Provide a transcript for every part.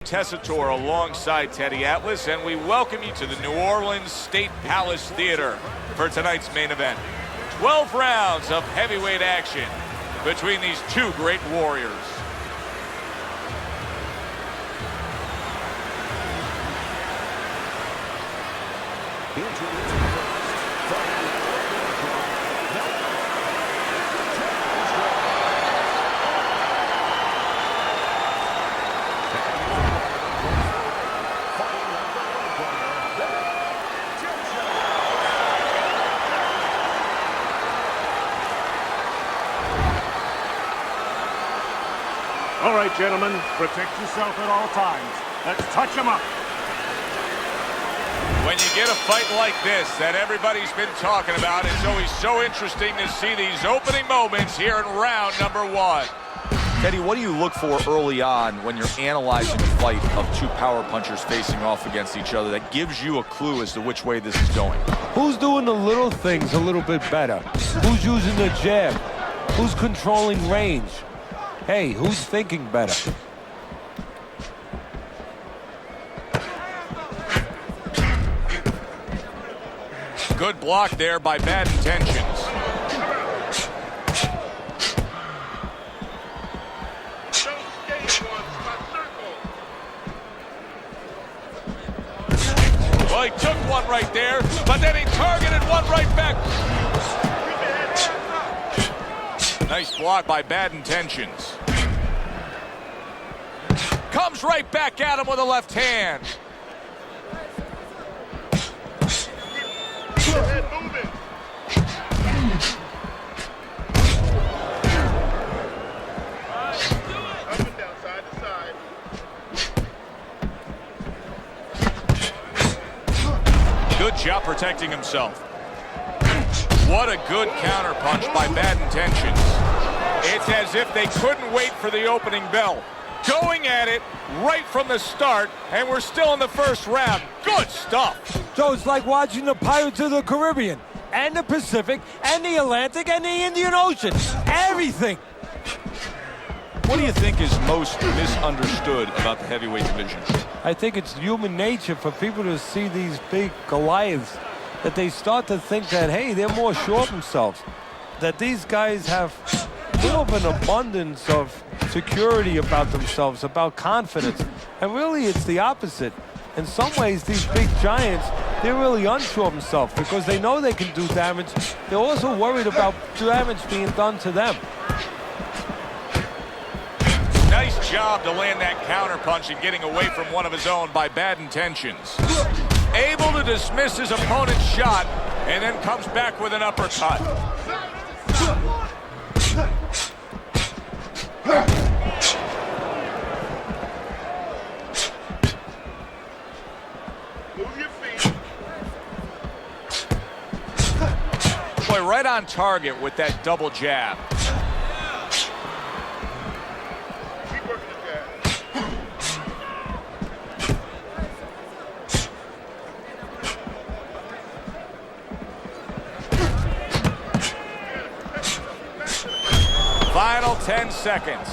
Tessitore alongside Teddy Atlas, and we welcome you to the New Orleans State Palace Theater for tonight's main event. 12 rounds of heavyweight action between these two great warriors. All right, gentlemen, protect yourself at all times. Let's touch them up. When you get a fight like this that everybody's been talking about, it's always so interesting to see these opening moments here in round number one. Teddy, what do you look for early on when you're analyzing a fight of two power punchers facing off against each other that gives you a clue as to which way this is going? Who's doing the little things a little bit better? Who's using the jab? Who's controlling range? Hey, who's thinking better? Good block there by Bad Intentions. Well, he took one right there, but then he targeted one right back. Nice block by Bad Intentions. Comes right back at him with a left hand. Good job protecting himself. What a good counter punch by Bad Intentions. It's as if they couldn't wait for the opening bell. Going at it right from the start, and we're still in the first round. Good stuff. So it's like watching the Pirates of the Caribbean, and the Pacific, and the Atlantic, and the Indian Ocean. Everything. What do you think is most misunderstood about the heavyweight division? I think it's human nature for people to see these big Goliaths, that they start to think that, hey, they're more sure of themselves, that these guys have more of an abundance of security about themselves, about confidence. And really, it's the opposite. In some ways, these big giants, they're really unsure of themselves because they know they can do damage. They're also worried about damage being done to them. Nice job to land that counter punch and getting away from one of his own by Bad Intentions. Able to dismiss his opponent's shot and then comes back with an uppercut. Boy, right on target with that double jab. Final 10 seconds.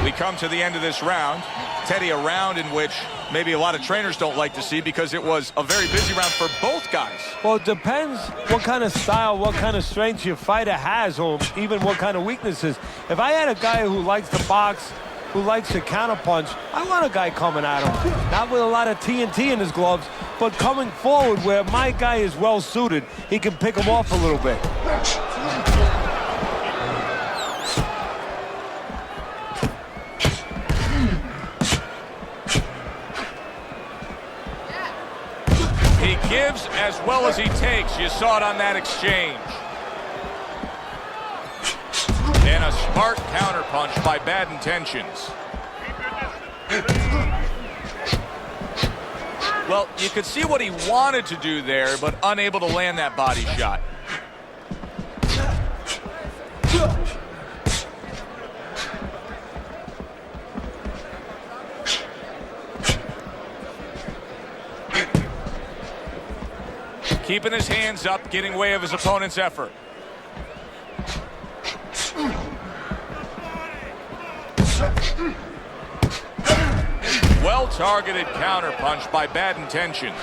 We come to the end of this round. Teddy, a round in which maybe a lot of trainers don't like to see because it was a very busy round for both guys. Well, it depends what kind of style, what kind of strength your fighter has, or even what kind of weaknesses. If I had a guy who likes to box, who likes to counterpunch, I want a guy coming at him. Not with a lot of TNT in his gloves, but coming forward where my guy is well suited. He can pick him off a little bit. He gives as well as he takes. You saw it on that exchange. And a smart counterpunch by Bad Intentions. Well, you could see what he wanted to do there, but unable to land that body shot. Keeping his hands up, getting way of his opponent's effort. Well-targeted counterpunch by Bad Intentions.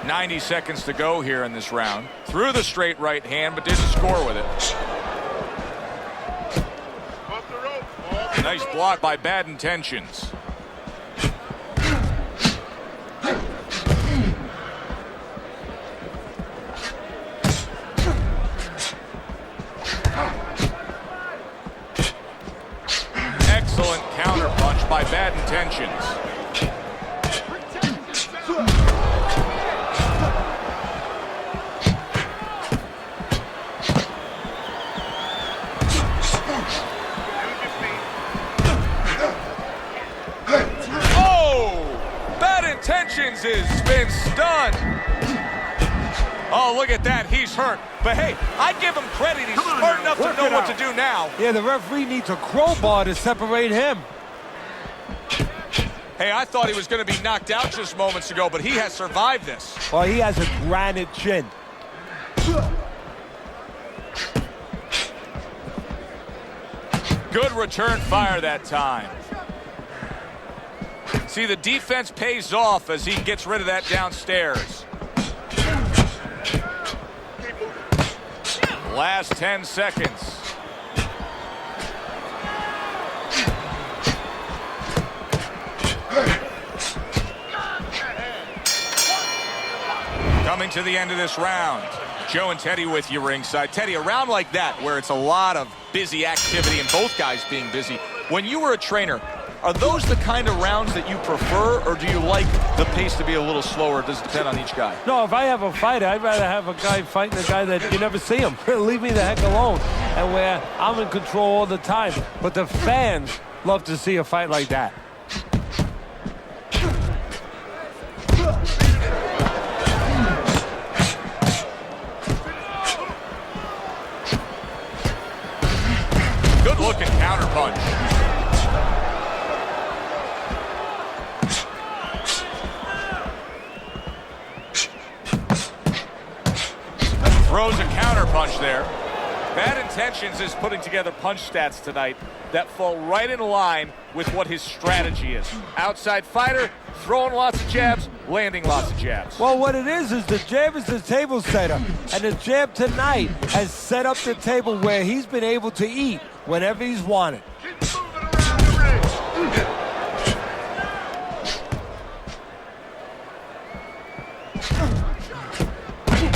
.90 seconds to go here in this round. Threw the straight right hand, but didn't score with it. Nice block by Bad Intentions. Excellent counterpunch by Bad Intentions. Intentions has been stunned. Oh, look at that. He's hurt. But hey, I give him credit. He's smart enough to know what to do now. Yeah, the referee needs a crowbar to separate him. Hey, I thought he was going to be knocked out just moments ago, but he has survived this. Well, he has a granite chin. Good return fire that time. See, the defense pays off as he gets rid of that downstairs. Last 10 seconds. Coming to the end of this round. Joe and Teddy with you ringside. Teddy, a round like that where it's a lot of busy activity and both guys being busy. When you were a trainer, are those the kind of rounds that you prefer, or do you like the pace to be a little slower? Does it depend on each guy? No, if I have a fight, I'd rather have a guy fighting a guy that you never see him. Leave me the heck alone. And where I'm in control all the time. But the fans love to see a fight like that. Good looking counterpunch. Throws a counterpunch there. Bad Intentions is putting together punch stats tonight that fall right in line with what his strategy is. Outside fighter, throwing lots of jabs, landing lots of jabs. Well, what it is the jab is the table setter. And the jab tonight has set up the table where he's been able to eat whenever he's wanted.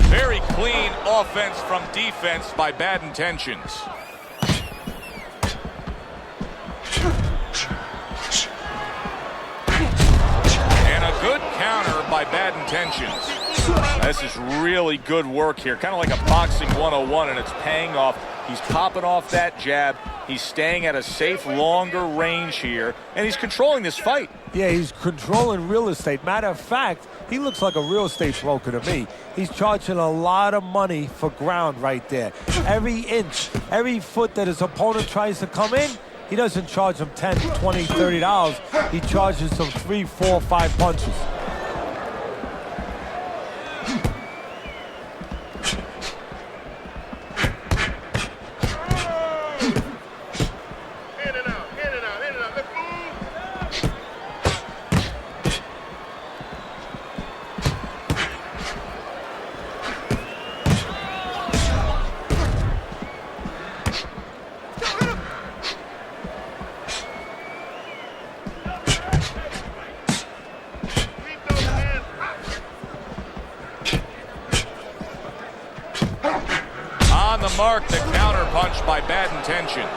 Very clean offense from defense by Bad Intentions. And a good counter by Bad Intentions. This is really good work here, kind of like a boxing 101, and it's paying off. He's popping off that jab. He's staying at a safe, longer range here, and he's controlling this fight. Yeah, he's controlling real estate. Matter of fact, he looks like a real estate broker to me. He's charging a lot of money for ground right there. Every inch, every foot that his opponent tries to come in, he doesn't charge him $10, $20, $30. He charges them 3, 4, 5 punches. On the mark, the counterpunch by Bad Intentions.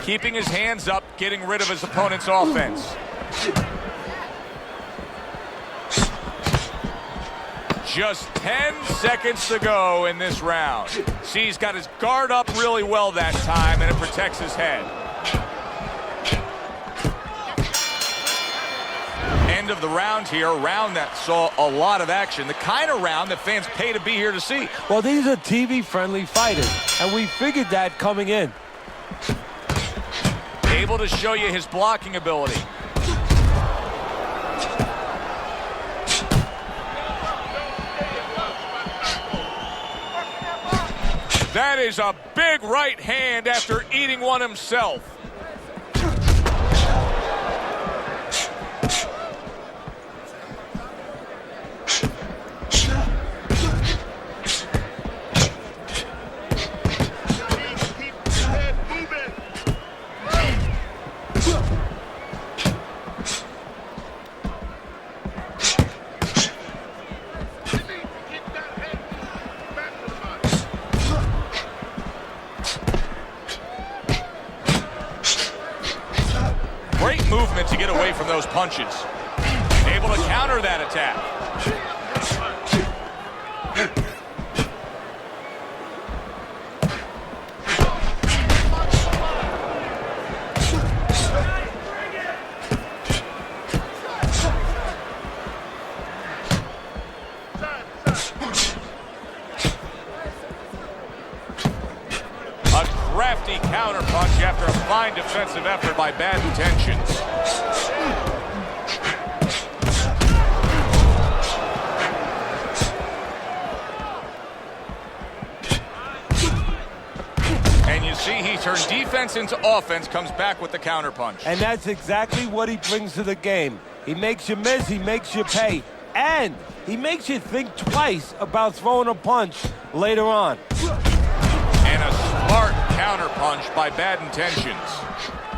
Keeping his hands up, getting rid of his opponent's offense. Just 10 seconds to go in this round. See, he's got his guard up really well that time, and it protects his head. End of the round here, a round that saw a lot of action. The kind of round that fans pay to be here to see. Well, these are TV-friendly fighters, and we figured that coming in. Able to show you his blocking ability. That is a big right hand after eating one himself. Great movement to get away from those punches. Able to counter that attack. A crafty counter punch after a fine defensive effort by Bad Intentions. And you see he turned defense into offense, comes back with the counter punch. And that's exactly what he brings to the game. He makes you miss, he makes you pay, and he makes you think twice about throwing a punch later on. And a smart counter punch by Bad Intentions.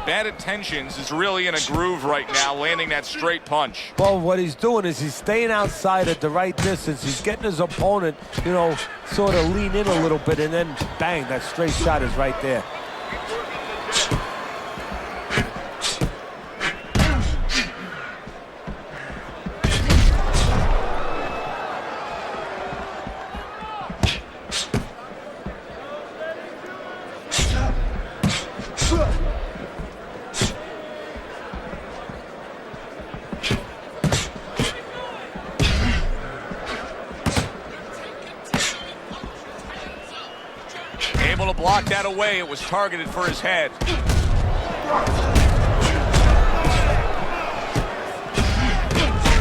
Bad Intentions is really in a groove right now, landing that straight punch. Well, what he's doing is he's staying outside at the right distance. He's getting his opponent, you know, sort of lean in a little bit, and then bang, that straight shot is right there. Able to block that away. It was targeted for his head.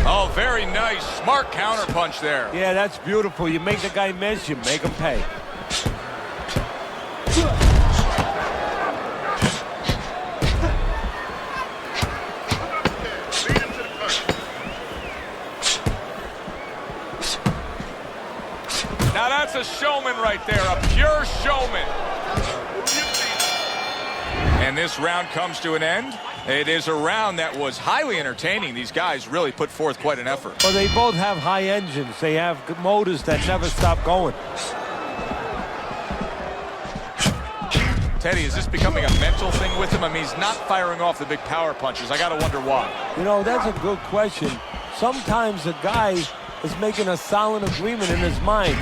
Oh, very nice. Smart counter punch there. Yeah, that's beautiful. You make the guy miss, you make him pay. Now that's a showman right there, a pure showman. And this round comes to an end. It is a round that was highly entertaining. These guys really put forth quite an effort. Well, they both have high engines. They have motors that never stop going. Teddy, is this becoming a mental thing with him? I mean, he's not firing off the big power punches. I got to wonder why. You know, that's a good question. Sometimes a guy is making a silent agreement in his mind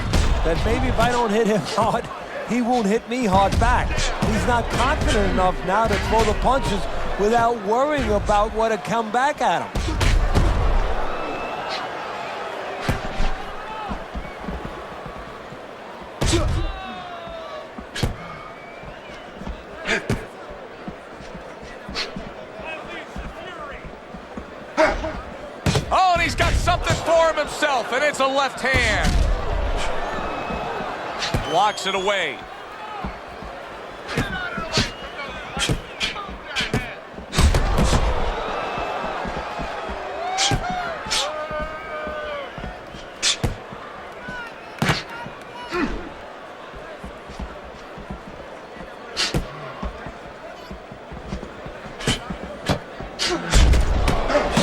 that maybe if I don't hit him hard, he won't hit me hard back. He's not confident enough now to throw the punches without worrying about what to come back at him. Oh, and he's got something for him himself, and it's a left hand. Blocks it away.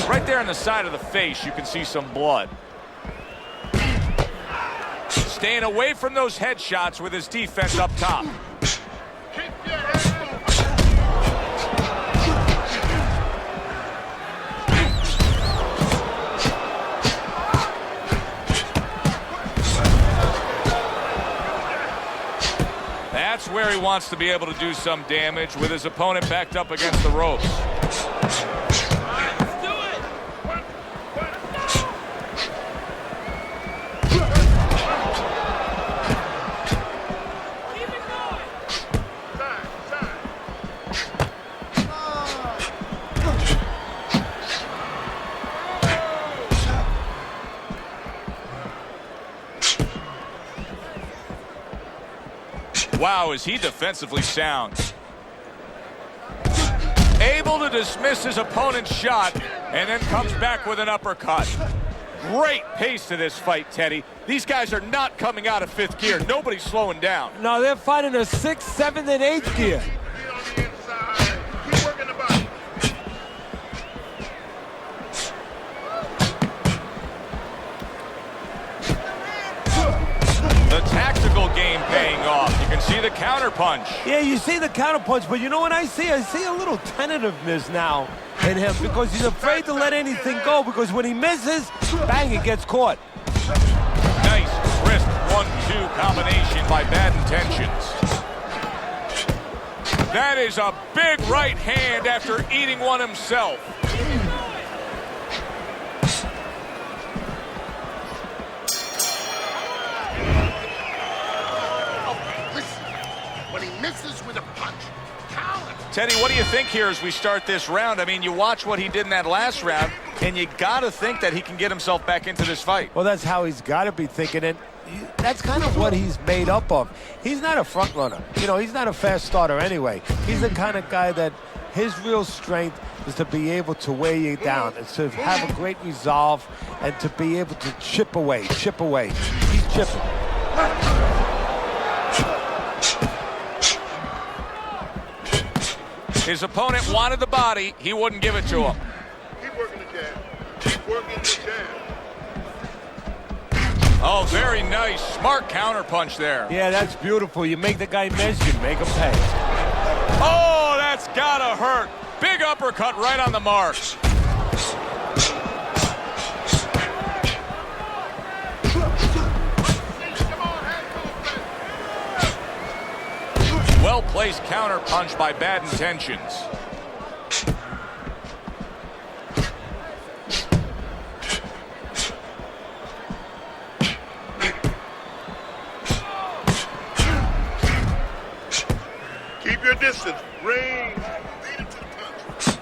Right there on the side of the face, you can see some blood. Staying away from those headshots with his defense up top. That's where he wants to be able to do some damage with his opponent backed up against the ropes. Wow, is he defensively sound. Able to dismiss his opponent's shot and then comes back with an uppercut. Great pace to this fight, Teddy. These guys are not coming out of fifth gear. Nobody's slowing down. No, they're fighting a sixth, seventh, and eighth gear. The tactical game paying off. You can see the counter punch. Yeah, you see the counter punch, but you know what I see? I see a little tentativeness now in him because he's afraid to let anything go because when he misses, bang, it gets caught. Nice wrist 1-2 combination by Bad Intentions. That is a big right hand after eating one himself. Misses with a punch. Counter. Teddy, what do you think here as we start this round? I mean, you watch what he did in that last round, and you got to think that he can get himself back into this fight. Well, that's how he's got to be thinking, and that's kind of what he's made up of. He's not a front runner. You know, he's not a fast starter anyway. He's the kind of guy that his real strength is to be able to weigh you down, and to have a great resolve, and to be able to chip away. He's chipping. His opponent wanted the body. He wouldn't give it to him. Keep working the jab. Keep working the jab. Oh, very nice. Smart counter punch there. Yeah, that's beautiful. You make the guy miss, you make him pay. Oh, that's gotta hurt. Big uppercut right on the mark. Well-placed counter punch by Bad Intentions. Keep your distance. Range. Lead him to the punch.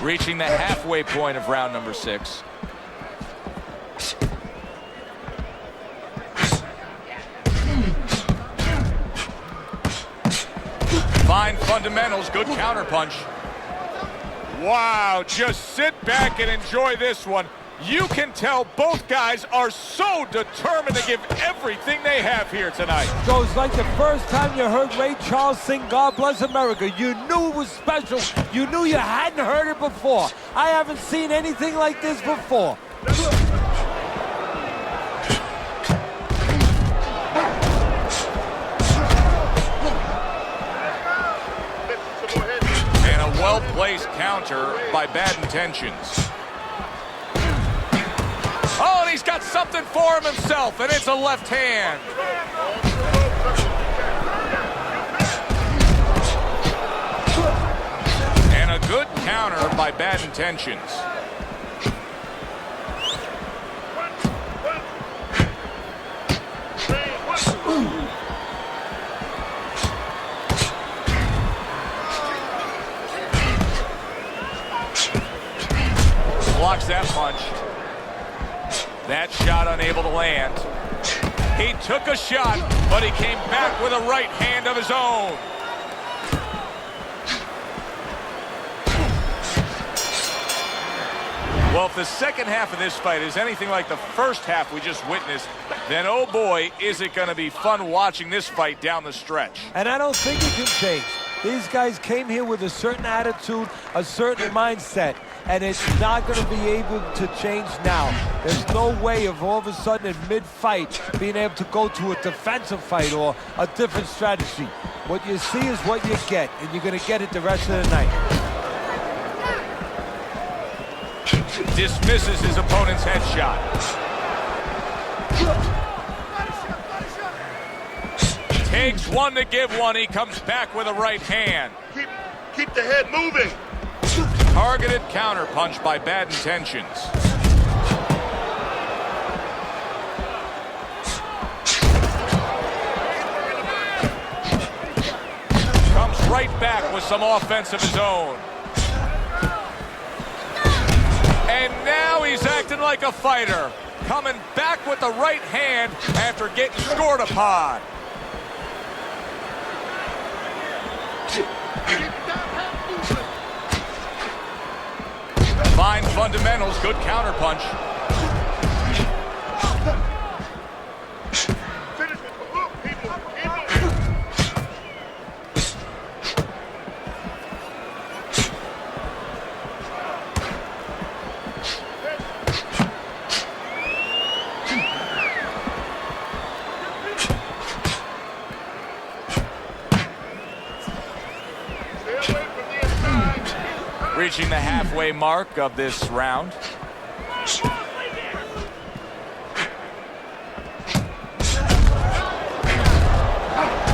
Reaching the halfway point of round number 6. Fine fundamentals, good counterpunch. Wow, just sit back and enjoy this one. You can tell both guys are so determined to give everything they have here tonight. So it's like the first time you heard Ray Charles sing God Bless America. You knew it was special. You knew you hadn't heard it before. I haven't seen anything like this before. And a well-placed counter by Bad Intentions. Oh, and he's got something for him himself, and it's a left hand. And a good counter by Bad Intentions. Blocks that punch. That shot unable to land. He took a shot, but he came back with a right hand of his own. Well, if the second half of this fight is anything like the first half we just witnessed, then oh boy, is it going to be fun watching this fight down the stretch. And I don't think it can change. These guys came here with a certain attitude, a certain mindset. and it's not going to be able to change now. There's no way of all of a sudden in mid-fight being able to go to a defensive fight or a different strategy. What you see is what you get, and you're going to get it the rest of the night. Dismisses his opponent's headshot. Takes one to give one. He comes back with a right hand. Keep the head moving. Targeted counterpunch by Bad Intentions. Comes right back with some offense of his own. And now he's acting like a fighter. Coming back with the right hand after getting scored upon. Fine fundamentals, good counterpunch. Finish with the hook, people. Stay away from the inside. Reaching the halfway mark of this round.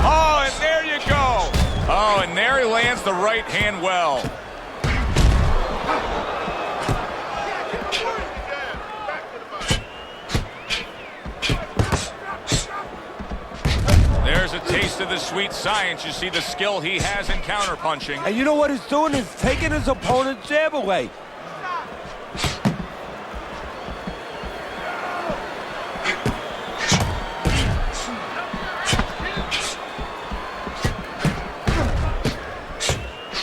Oh, and there you go. Oh, and there he lands the right hand well. There's a taste of the sweet science. You see the skill he has in counterpunching. And you know what he's doing? He's taking his opponent's jab away.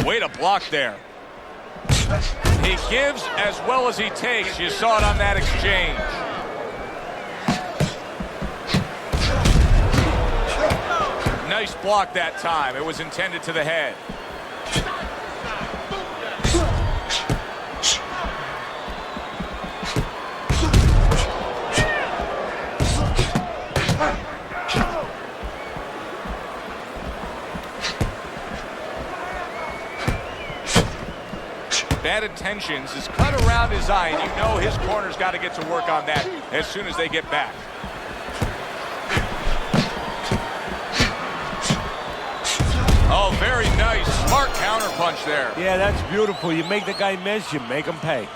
Way to block there. He gives as well as he takes. You saw it on that exchange. Nice block that time. It was intended to the head. Bad Intentions is cut around his eye, and you know his corner's got to get to work on that as soon as they get back. Oh, very nice. Smart counterpunch there. Yeah, that's beautiful. You make the guy miss, you make him pay.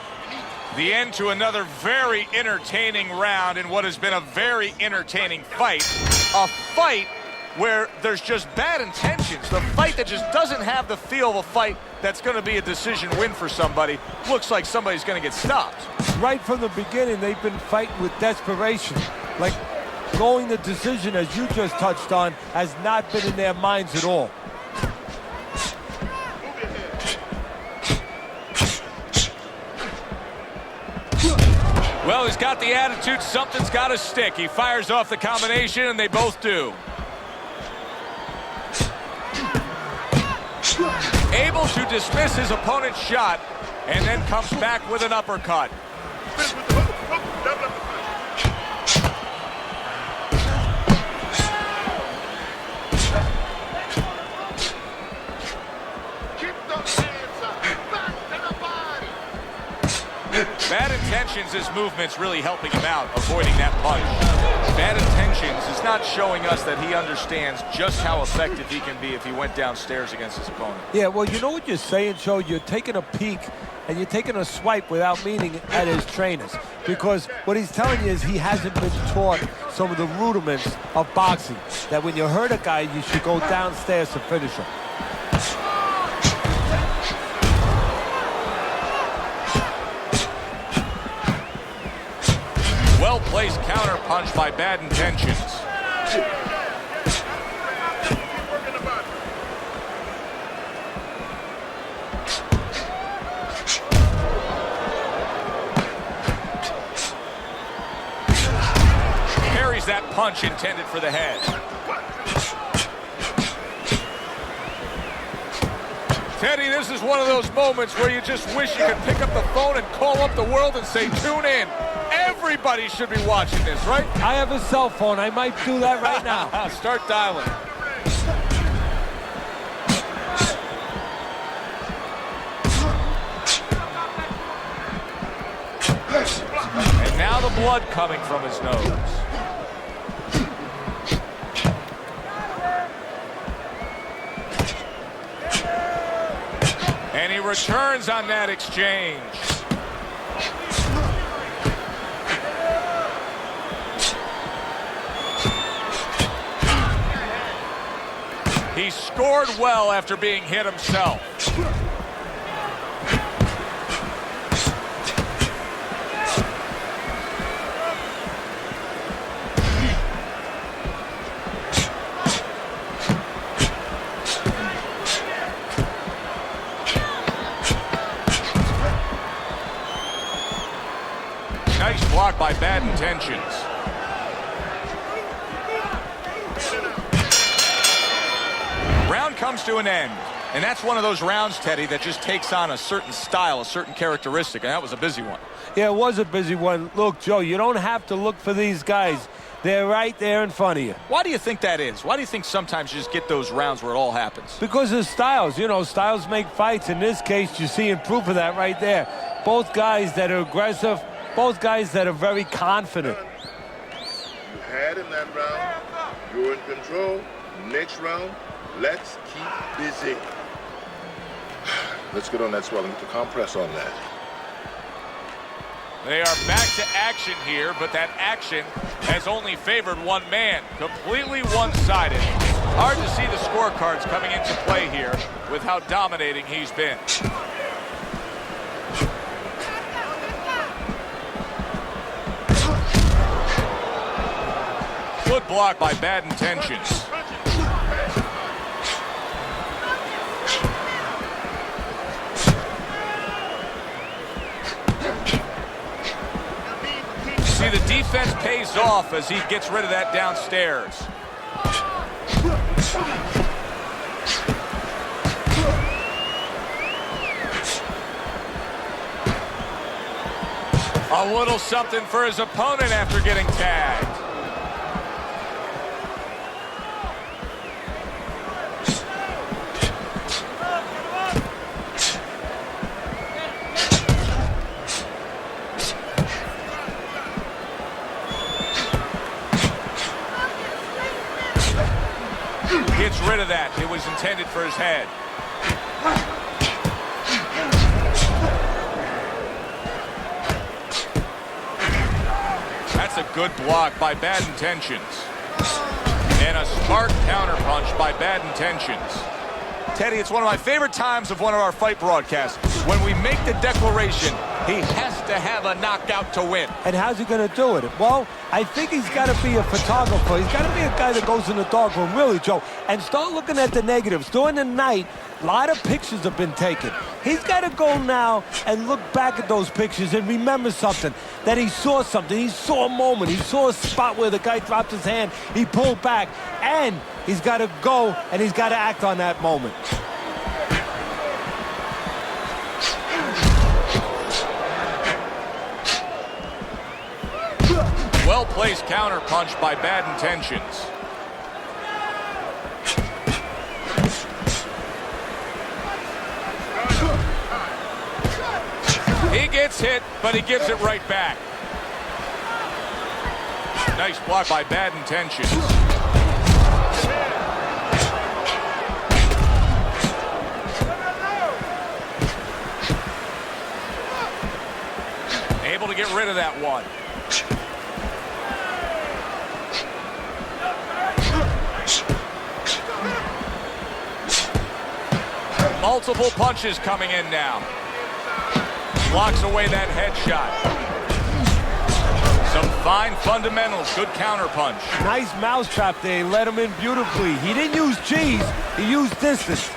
The end to another very entertaining round in what has been a very entertaining fight. A fight where there's just bad intentions. The fight that just doesn't have the feel of a fight that's going to be a decision win for somebody. Looks like somebody's going to get stopped. Right from the beginning, they've been fighting with desperation. Like going the decision, as you just touched on, has not been in their minds at all. Well, he's got the attitude, something's got to stick. He fires off the combination, and they both do. Able to dismiss his opponent's shot, and then comes back with an uppercut. Finish with the hook. Double up the punch. Keep those hands up. Back to the body. Bad Intentions, his movement's really helping him out, avoiding that punch. Bad Intentions is not showing us that he understands just how effective he can be if he went downstairs against his opponent. Yeah, well, you know what you're saying, Joe? You're taking a peek and you're taking a swipe without meaning at his trainers. Because what he's telling you is he hasn't been taught some of the rudiments of boxing. That when you hurt a guy, you should go downstairs to finish him. Well-placed counterpunch by Bad Intentions. Keep working the body. Carries that punch intended for the head. Teddy, this is one of those moments where you just wish you could pick up the phone and call up the world and say, tune in. Everybody should be watching this, right? I have a cell phone. I might do that right now. Start dialing. And now the blood coming from his nose. And he returns on that exchange. He scored well after being hit himself. Nice block by Bad Intentions. Round comes to an end. And that's one of those rounds, Teddy, that just takes on a certain style, a certain characteristic. And that was a busy one. Yeah, it was a busy one. Look, Joe, you don't have to look for these guys. They're right there in front of you. Why do you think that is? Why do you think sometimes you just get those rounds where it all happens? Because of styles. You know, styles make fights. In this case, you're seeing proof of that right there. Both guys that are aggressive, both guys that are very confident. You had him that round. You're in control. Next round, let's keep busy. Let's get on that swell and get the compress on that. They are back to action here, but that action has only favored one man. Completely one-sided. Hard to see the scorecards coming into play here with how dominating he's been. Good block by Bad Intentions. See, the defense pays off as he gets rid of that downstairs. A little something for his opponent after getting tagged. Gets rid of that. It was intended for his head. That's a good block by Bad Intentions. And a smart counterpunch by Bad Intentions. Teddy, it's one of my favorite times of one of our fight broadcasts. When we make the declaration, he has to have a knockout to win. And how's he going to do it? Well, I think he's got to be a photographer. He's got to be a guy that goes in the darkroom, really, Joe, and start looking at the negatives. During the night, a lot of pictures have been taken. He's got to go now and look back at those pictures and remember something, that he saw something. He saw a moment. He saw a spot where the guy dropped his hand. He pulled back, and he's got to go, and he's got to act on that moment. Well-placed counterpunch by Bad Intentions. He gets hit, but he gives it right back. Nice block by Bad Intentions. Able to get rid of that one. Multiple punches coming in now. Blocks away that headshot. Some fine fundamentals. Good counterpunch. Nice mousetrap there. He let him in beautifully. He didn't use cheese. He used distance.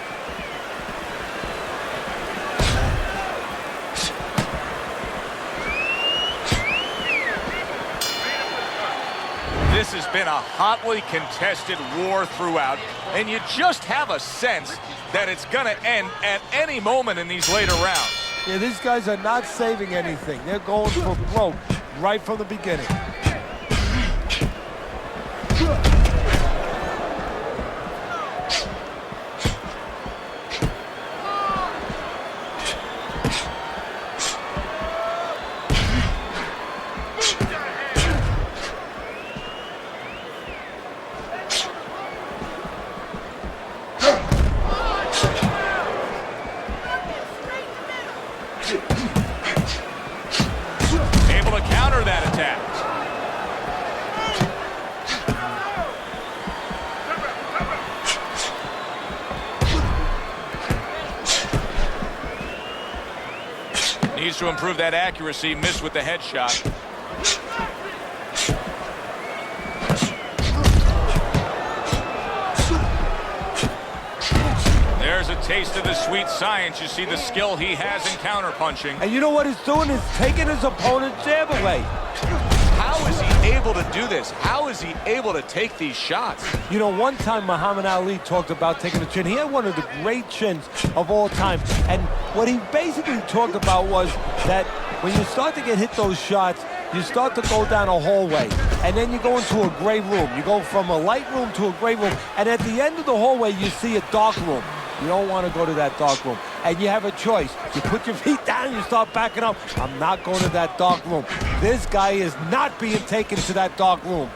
This is been a hotly contested war throughout, and you just have a sense that it's going to end at any moment in these later rounds. Yeah, these guys are not saving anything. They're going for broke right from the beginning. Able to counter that attack. Needs to improve that accuracy. Missed with the headshot. There's a taste of the sweet science. You see the skill he has in counterpunching. And you know what he's doing? He's taking his opponent's jab away. How is he able to do this? How is he able to take these shots? You know, one time Muhammad Ali talked about taking a chin. He had one of the great chins of all time. And what he basically talked about was that when you start to get hit those shots, you start to go down a hallway. And then you go into a gray room. You go from a light room to a gray room. And at the end of the hallway, you see a dark room. You don't want to go to that dark room. And you have a choice. You put your feet down and you start backing up. I'm not going to that dark room. This guy is not being taken to that dark room.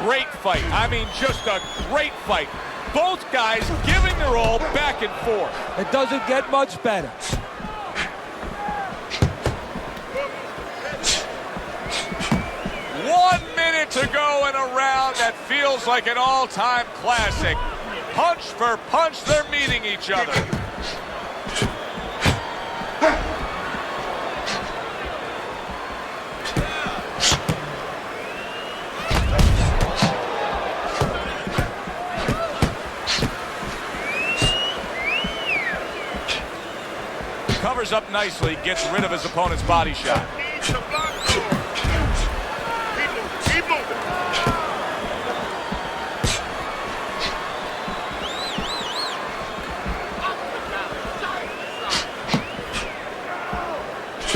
Great fight. I mean, just a great fight. Both guys giving their all back and forth. It doesn't get much better. 1 minute to go in a round that feels like an all-time classic. Punch for punch, they're meeting each other. Covers up nicely, gets rid of his opponent's body shot.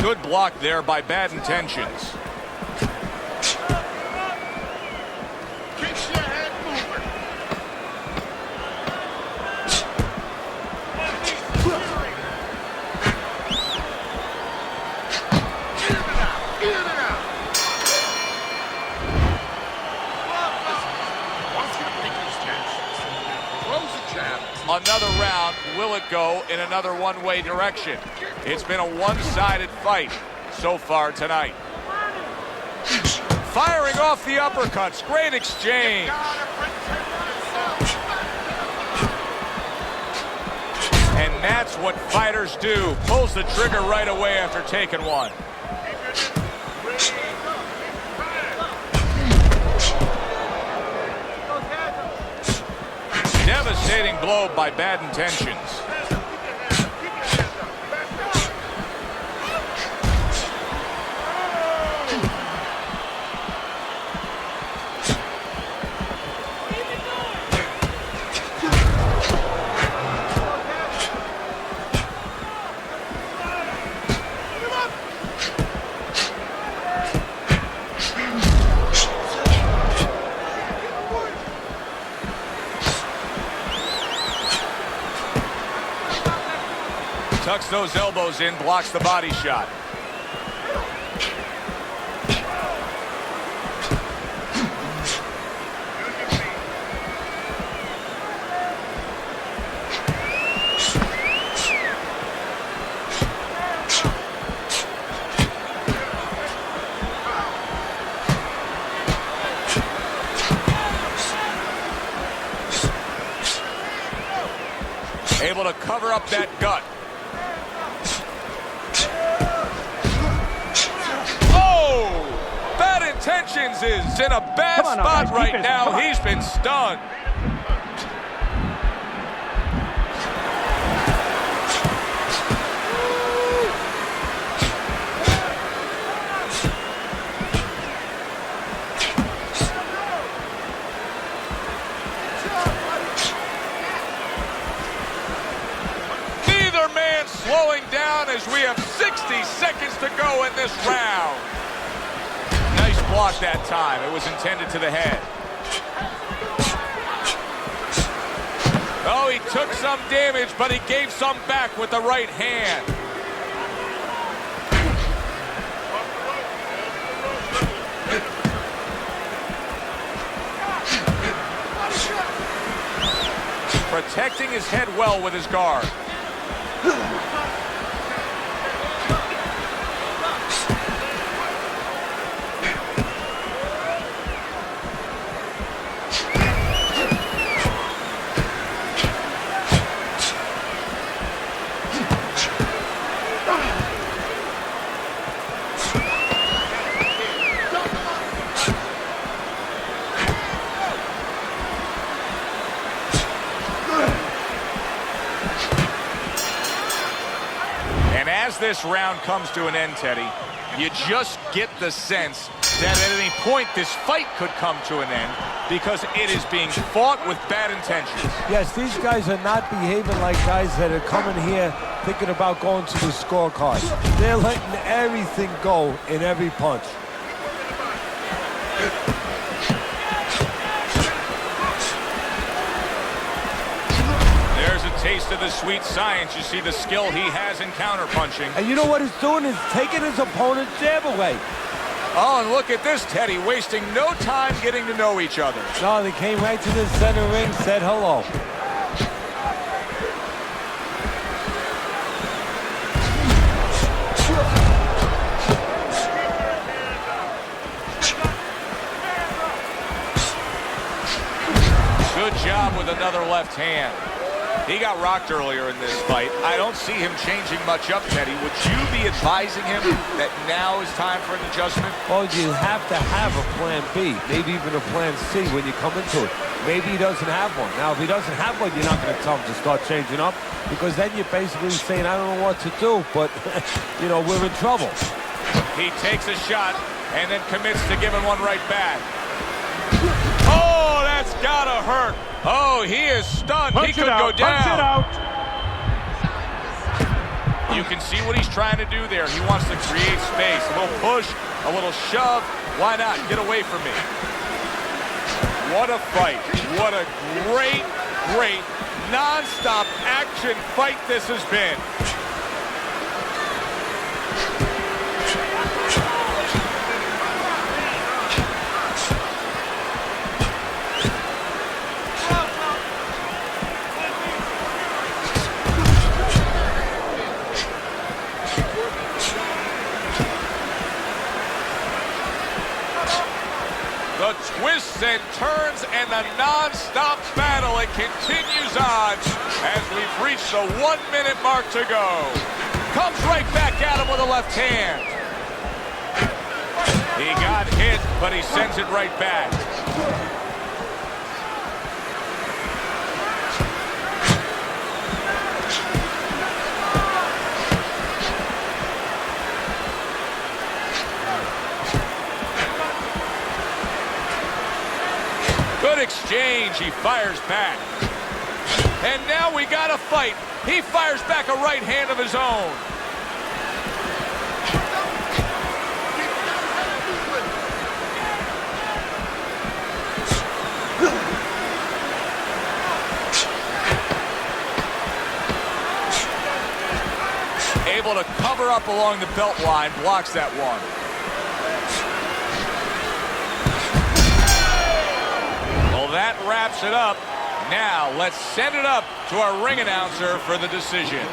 Good block there by Bad Intentions. Another round, will it go in another one-way direction? It's been a one-sided fight so far tonight. Firing off the uppercuts, great exchange. And that's what fighters do, pulls the trigger right away after taking one. Devastating blow by Bad Intentions. Tucks those elbows in, blocks the body shot. Able to cover up that gut. Intentions is in a bad spot right now. He's been stunned. as we have 60 seconds to go in this round. Nice block that time. It was intended to the head. Oh, he took some damage, but he gave some back with the right hand. Protecting his head well with his guard. As this round comes to an end, Teddy, you just get the sense that at any point this fight could come to an end because it is being fought with bad intentions. Yes, these guys are not behaving like guys that are coming here thinking about going to the scorecard. They're letting everything go in every punch. Taste of the sweet science. You see the skill he has in counterpunching. And you know what he's doing? He's taking his opponent's jab away. Oh, and look at this, Teddy, wasting no time getting to know each other. No, they came right to the center ring, said hello. Good job with another left hand. He got rocked earlier in this fight. I don't see him changing much up, Teddy. Would you be advising him that now is time for an adjustment? Well, you have to have a plan B, maybe even a plan C when you come into it. Maybe he doesn't have one. Now, if he doesn't have one, you're not going to tell him to start changing up because then you're basically saying, I don't know what to do, but, you know, we're in trouble. He takes a shot and then commits to giving one right back. Oh, that's got to hurt. Oh, he is stunned. He could go down. Punch it out. You can see what he's trying to do there. He wants to create space. A little push, a little shove. Why not? Get away from me. What a fight. What a great, great, non-stop action fight this has been. The twists and turns and the non-stop battle, it continues on as we've reached the 1 minute mark to go. Comes right back at him with a left hand. He got hit, but he sends it right back. Good exchange. He fires back. And now we got a fight. He fires back a right hand of his own. Able to cover up along the belt line, blocks that one. That wraps it up. Now let's send it up to our ring announcer for the decision.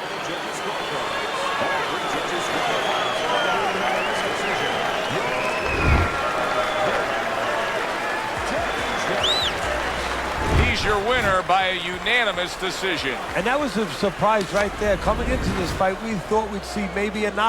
He's your winner by a unanimous decision. And that was a surprise right there. Coming into this fight, we thought we'd see maybe a knockout.